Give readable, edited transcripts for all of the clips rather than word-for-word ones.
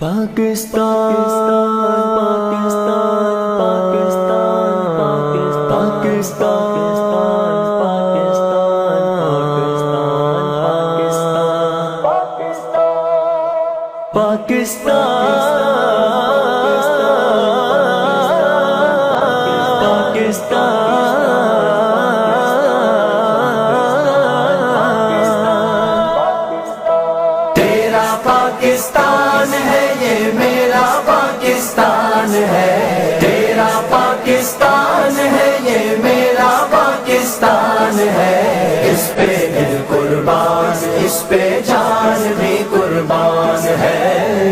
پاکستان پاکستان پاکستان پاکستان تیرا پاکستان ہے، یہ میرا پاکستان ہے، تیرا پاکستان ہے، یہ میرا پاکستان ہے، اس پہ دل قربان، اس پہ جان بھی قربان ہے،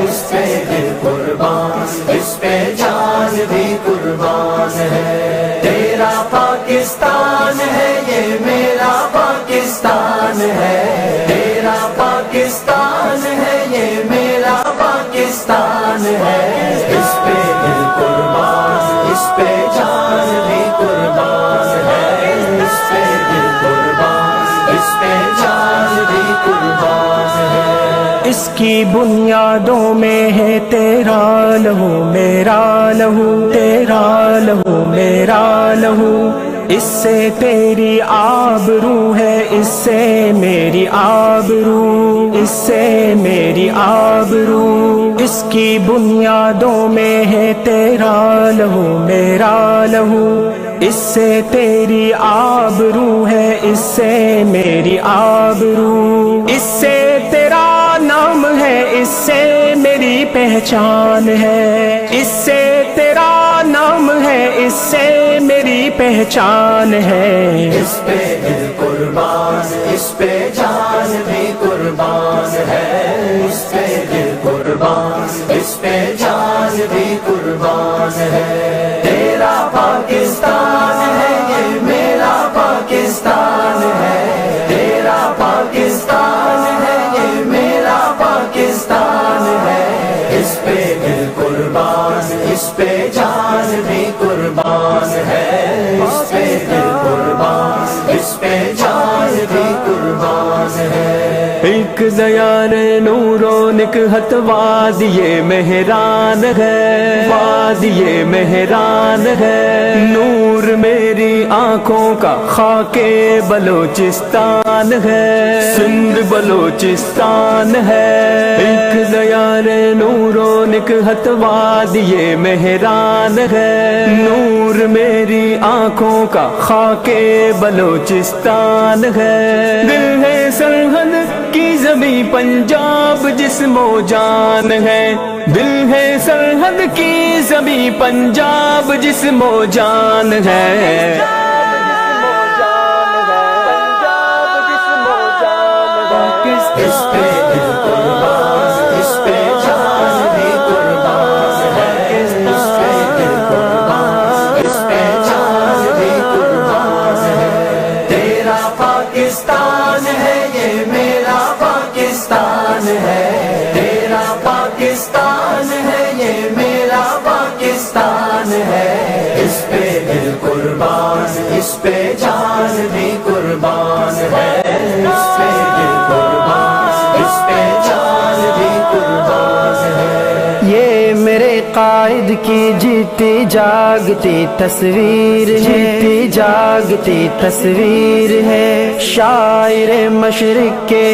اس پہ دل قربان، اس پہ جان بھی قربان ہے، تیرا پاکستان ہے، یہ میرا پاکستان ہے، تیرا پاکستان ہے، یہ میرا پاکستان ہے، اس پہ دل قربان، اس پہ جان بھی قربان ہے، اس پہ دل قربان، اس پہ جان بھی قربان ہے۔ اس کی بنیادوں میں ہے تیرا لہو میرا لہو، تیرا لہو میرا لہو، اس سے تیری آبرو ہے، اس سے میری آبرو، اس سے میری آبرو، اس کی بنیادوں میں ہے تیرا لہو میرا لہو، اس سے تیری آبرو ہے، اس سے میری آبرو، اس سے تیرا نام ہے، اس سے میری پہچان ہے، اس سے تیرا نام ہے، اس سے میری پہچان ہے، اس پہ دل قربان، اس پہ جان بھی قربان ہے، اس پہ دل قربان، اس پہ جان بھی قربان ہے، تیرا پاکستان ہے، یہ میرا پاکستان ہے، تیرا پاکستان ہے، یہ میرا پاکستان ہے، اس پہ دل قربان، اس پہ جان بھی قربان ہے، اس پہ دل قربان، اس پہ جان بھی قربان ہے۔ ایک دیار نور و نکہت وادی مہران ہے، وادی مہران ہے، نور میری آنکھوں کا خاک بلوچستان ہے، سندھ بلوچستان ہے، ایک دیار نور و نکہت وادی مہران ہے، نور میری آنکھوں کا خاک بلوچستان ہے، دل ہے سرحد کی زمیں پنجاب جسم و جان ہے، دل ہے سرحد کی زمیں پنجاب جسم و جان ہے، اس پہ دل قربان، اس پہ جان بھی قربان ہے، اس پہ دل قربان، اس پہ جان بھی قربان ہے، تیرا پاکستان ہے، یہ میرا پاکستان ہے، تیرا پاکستان ہے، یہ میرا پاکستان ہے، اس پہ دل قربان، اس پہ جان بھی قربان ہے، اس پہ دل قربان، اس پہ جان بھی قربان ہے۔ یہ میرے قائد کی جیتی جاگتی تصویر ہے، جیتی جاگتی تصویر ہے، شاعر مشرق کے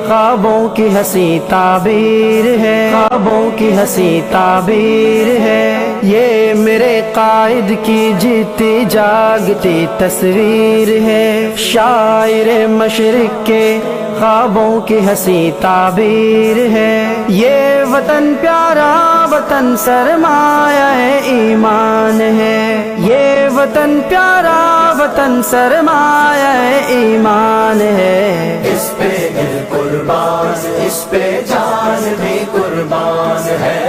خوابوں کی ہنسی تعبیر ہے، خوابوں کی ہنسی تعبیر ہے، یہ میرے قائد کی جیتی جاگتی تصویر ہے، شاعر مشرق کے خوابوں کی ہنسی تعبیر ہے، یہ وطن پیارا وطن سرمایہ ایمان ہے، یہ وطن پیارا وطن سرمایہ ایمان ہے، اس پہ دل قربان، اس پہ جان بھی قربان ہے،